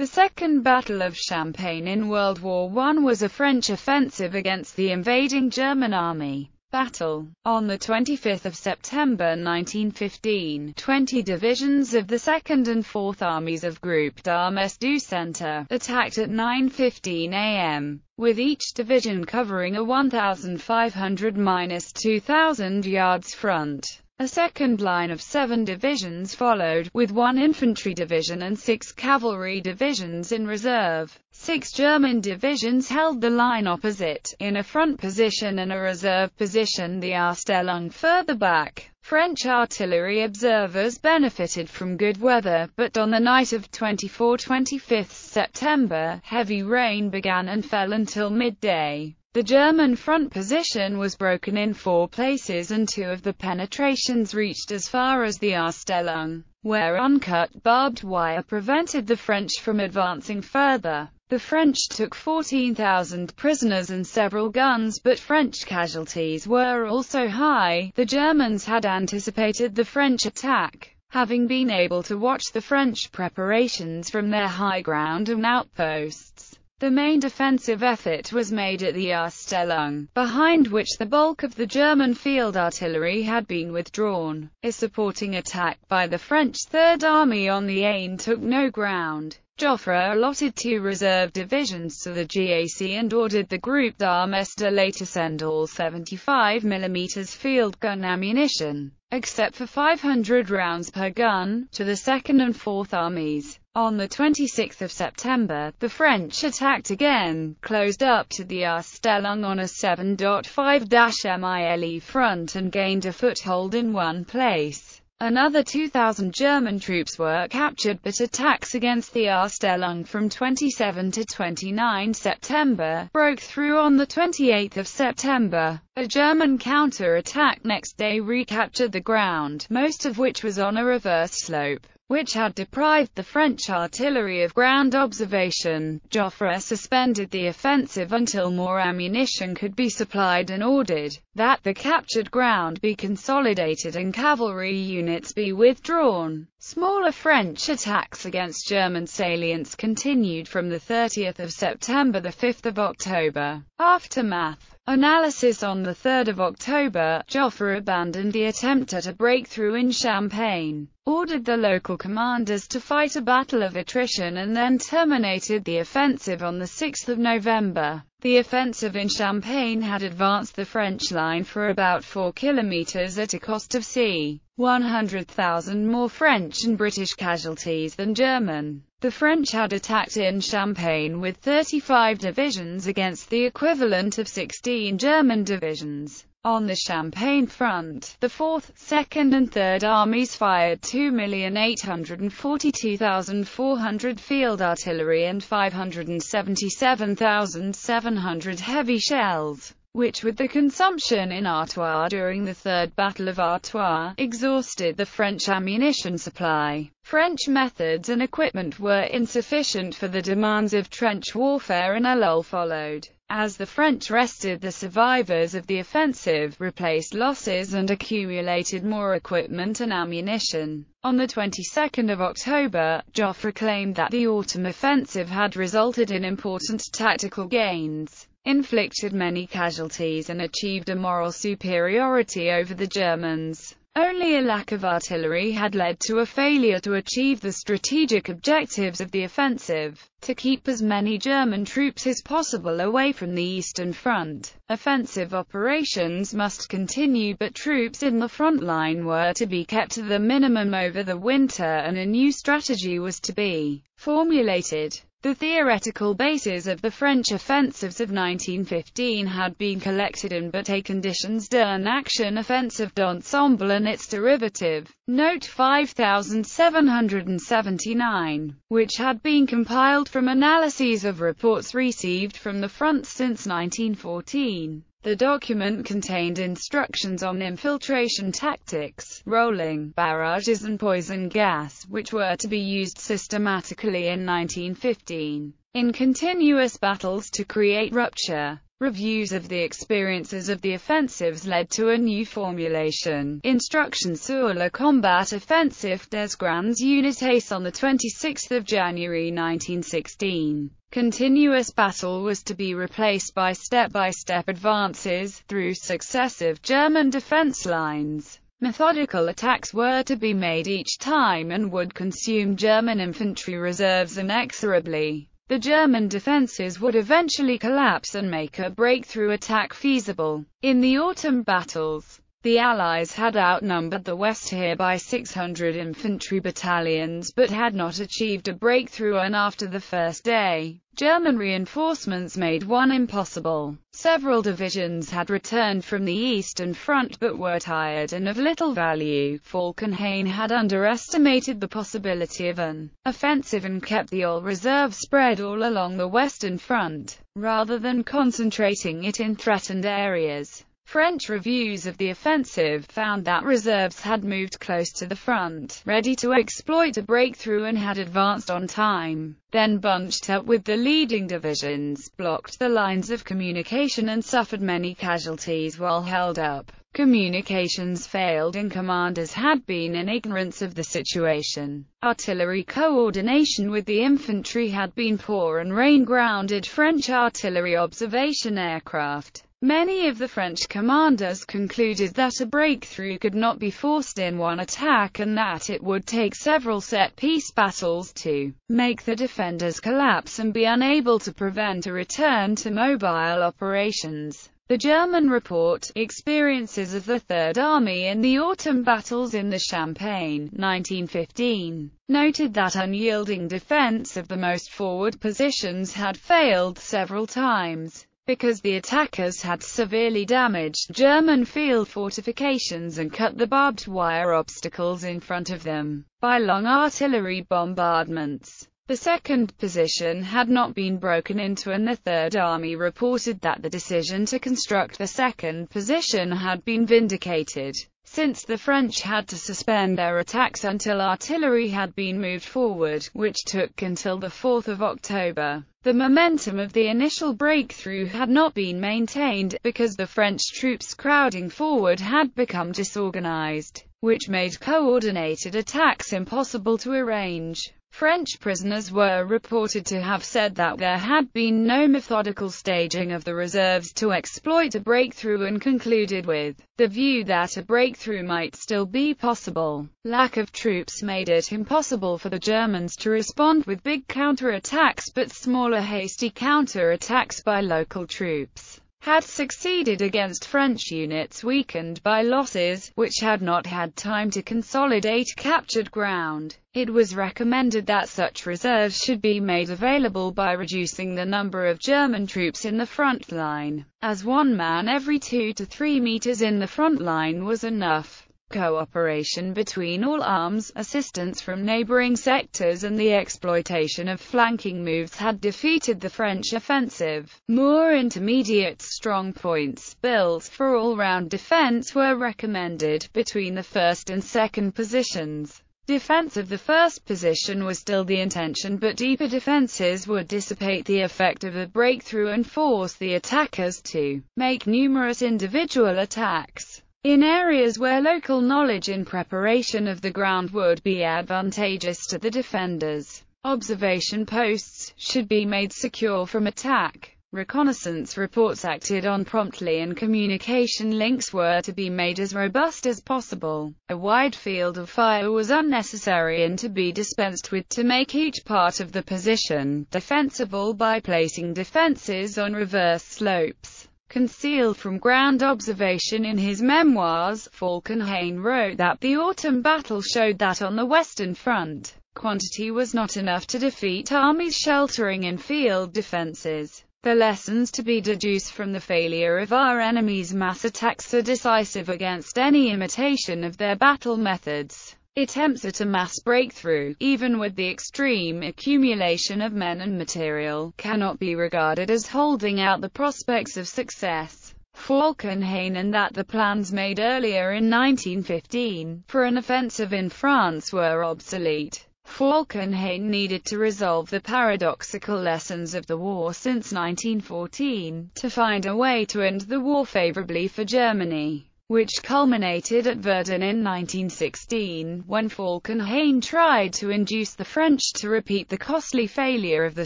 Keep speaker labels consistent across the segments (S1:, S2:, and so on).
S1: The Second Battle of Champagne in World War I was a French offensive against the invading German army. Battle. On 25 September 1915, 20 divisions of the 2nd and 4th Armies of Groupe d'Armes du Centre attacked at 9:15 am, with each division covering a 1,500–2,000 yards front. A second line of 7 divisions followed, with 1 infantry division and 6 cavalry divisions in reserve. 6 German divisions held the line opposite, in a front position and a reserve position the Arstellung further back. French artillery observers benefited from good weather, but on the night of 24–25 September, heavy rain began and fell until midday. The German front position was broken in 4 places and 2 of the penetrations reached as far as the Arstellung, where uncut barbed wire prevented the French from advancing further. The French took 14,000 prisoners and several guns, but French casualties were also high. The Germans had anticipated the French attack, having been able to watch the French preparations from their high ground and outposts. The main defensive effort was made at the Arstellung, behind which the bulk of the German field artillery had been withdrawn. A supporting attack by the French Third Army on the Aisne took no ground. Joffre allotted 2 reserve divisions to the GAC and ordered the Groupe d'Armes de l'Est to send all 75 mm field gun ammunition, except for 500 rounds per gun, to the 2nd and 4th Armies. On 26 September, the French attacked again, closed up to the Arstellung on a 7.5–mile front and gained a foothold in one place. Another 2,000 German troops were captured, but attacks against the Arstellung from 27 to 29 September broke through on 28 September. A German counter-attack next day recaptured the ground, most of which was on a reverse slope, which had deprived the French artillery of ground observation. Joffre suspended the offensive until more ammunition could be supplied and ordered that the captured ground be consolidated and cavalry units be withdrawn. Smaller French attacks against German salients continued from 30 September to 5 October. Aftermath. Analysis. On 3 October, Joffre abandoned the attempt at a breakthrough in Champagne, ordered the local commanders to fight a battle of attrition, and then terminated the offensive on 6 November. The offensive in Champagne had advanced the French line for about 4 kilometers at a cost of c. 100,000 more French and British casualties than German. The French had attacked in Champagne with 35 divisions against the equivalent of 16 German divisions. On the Champagne front, the 4th, 2nd and 3rd Armies fired 2,842,400 field artillery and 577,700 heavy shells, which, with the consumption in Artois during the Third Battle of Artois, exhausted the French ammunition supply. French methods and equipment were insufficient for the demands of trench warfare, and a lull followed, as the French rested the survivors of the offensive, replaced losses and accumulated more equipment and ammunition. On the 22nd of October, Joffre claimed that the autumn offensive had resulted in important tactical gains, inflicted many casualties and achieved a moral superiority over the Germans. Only a lack of artillery had led to a failure to achieve the strategic objectives of the offensive, to keep as many German troops as possible away from the Eastern Front. Offensive operations must continue, but troops in the front line were to be kept to the minimum over the winter, and a new strategy was to be formulated. The theoretical basis of the French offensives of 1915 had been collected in but a conditions d'un action offensive d'ensemble and its derivative, note 5779, which had been compiled from analyses of reports received from the front since 1914. The document contained instructions on infiltration tactics, rolling, barrages and poison gas, which were to be used systematically in 1915, in continuous battles to create rupture. Reviews of the experiences of the offensives led to a new formulation, Instructions sur le combat offensif des grandes unités on 26 January 1916. Continuous battle was to be replaced by step-by-step advances through successive German defense lines. Methodical attacks were to be made each time and would consume German infantry reserves inexorably. The German defences would eventually collapse and make a breakthrough attack feasible. In the autumn battles, the Allies had outnumbered the West here by 600 infantry battalions but had not achieved a breakthrough, and after the first day, German reinforcements made one impossible. Several divisions had returned from the Eastern Front but were tired and of little value. Falkenhayn had underestimated the possibility of an offensive and kept the all reserve spread all along the Western Front, rather than concentrating it in threatened areas. French reviews of the offensive found that reserves had moved close to the front, ready to exploit a breakthrough, and had advanced on time, then bunched up with the leading divisions, blocked the lines of communication and suffered many casualties while held up. Communications failed and commanders had been in ignorance of the situation. Artillery coordination with the infantry had been poor, and rain grounded French artillery observation aircraft. Many of the French commanders concluded that a breakthrough could not be forced in one attack, and that it would take several set-piece battles to make the defenders collapse and be unable to prevent a return to mobile operations. The German report, Experiences of the Third Army in the Autumn Battles in the Champagne, 1915, noted that unyielding defense of the most forward positions had failed several times, because the attackers had severely damaged German field fortifications and cut the barbed wire obstacles in front of them by long artillery bombardments. The second position had not been broken into, and the Third Army reported that the decision to construct the second position had been vindicated, since the French had to suspend their attacks until artillery had been moved forward, which took until the 4th of October. The momentum of the initial breakthrough had not been maintained, because the French troops crowding forward had become disorganized, which made coordinated attacks impossible to arrange. French prisoners were reported to have said that there had been no methodical staging of the reserves to exploit a breakthrough, and concluded with the view that a breakthrough might still be possible. Lack of troops made it impossible for the Germans to respond with big counter-attacks, but smaller hasty counter-attacks by local troops had succeeded against French units weakened by losses, which had not had time to consolidate captured ground. It was recommended that such reserves should be made available by reducing the number of German troops in the front line, as 1 man every 2 to 3 meters in the front line was enough. Cooperation between all arms, assistance from neighboring sectors, and the exploitation of flanking moves had defeated the French offensive. More intermediate strong points, built for all-round defense, were recommended between the first and second positions. Defense of the first position was still the intention, but deeper defenses would dissipate the effect of a breakthrough and force the attackers to make numerous individual attacks. In areas where local knowledge and preparation of the ground would be advantageous to the defenders, observation posts should be made secure from attack. Reconnaissance reports acted on promptly, and communication links were to be made as robust as possible. A wide field of fire was unnecessary and to be dispensed with to make each part of the position defensible by placing defenses on reverse slopes. Concealed from ground observation in his memoirs, Falkenhayn wrote that the autumn battle showed that on the Western Front, quantity was not enough to defeat armies sheltering in field defenses. The lessons to be deduced from the failure of our enemies' mass attacks are decisive against any imitation of their battle methods. Attempts at a mass breakthrough, even with the extreme accumulation of men and material, cannot be regarded as holding out the prospects of success. Falkenhayn, and that the plans made earlier in 1915 for an offensive in France were obsolete. Falkenhayn needed to resolve the paradoxical lessons of the war since 1914, to find a way to end the war favorably for Germany, which culminated at Verdun in 1916, when Falkenhayn tried to induce the French to repeat the costly failure of the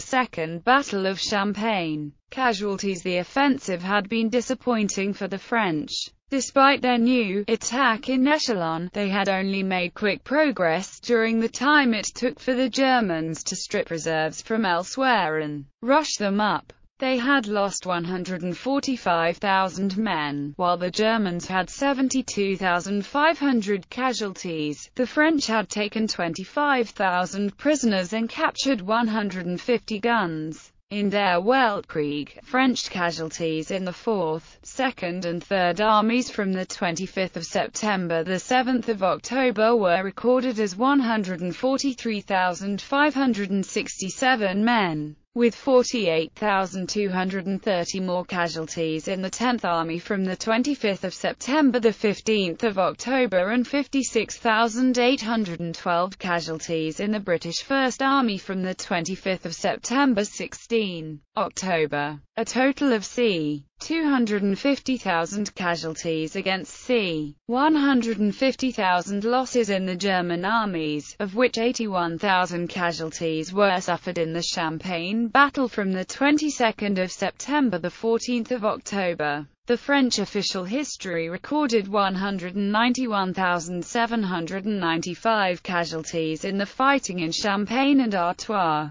S1: Second Battle of Champagne. Casualties: the offensive had been disappointing for the French. Despite their new attack in echelon, they had only made quick progress during the time it took for the Germans to strip reserves from elsewhere and rush them up. They had lost 145,000 men, while the Germans had 72,500 casualties. The French had taken 25,000 prisoners and captured 150 guns. In Der Weltkrieg, French casualties in the 4th, 2nd and 3rd Armies from the 25th of September to the 7th of October were recorded as 143,567 men, with 48,230 more casualties in the 10th Army from the 25th of September to the 15th of October and 56,812 casualties in the British 1st Army from the 25th of September to 16 October. A total of c. 250,000 casualties against c. 150,000 losses in the German armies, of which 81,000 casualties were suffered in the Champagne battle from the 22nd of September to the 14th of October. The French official history recorded 191,795 casualties in the fighting in Champagne and Artois.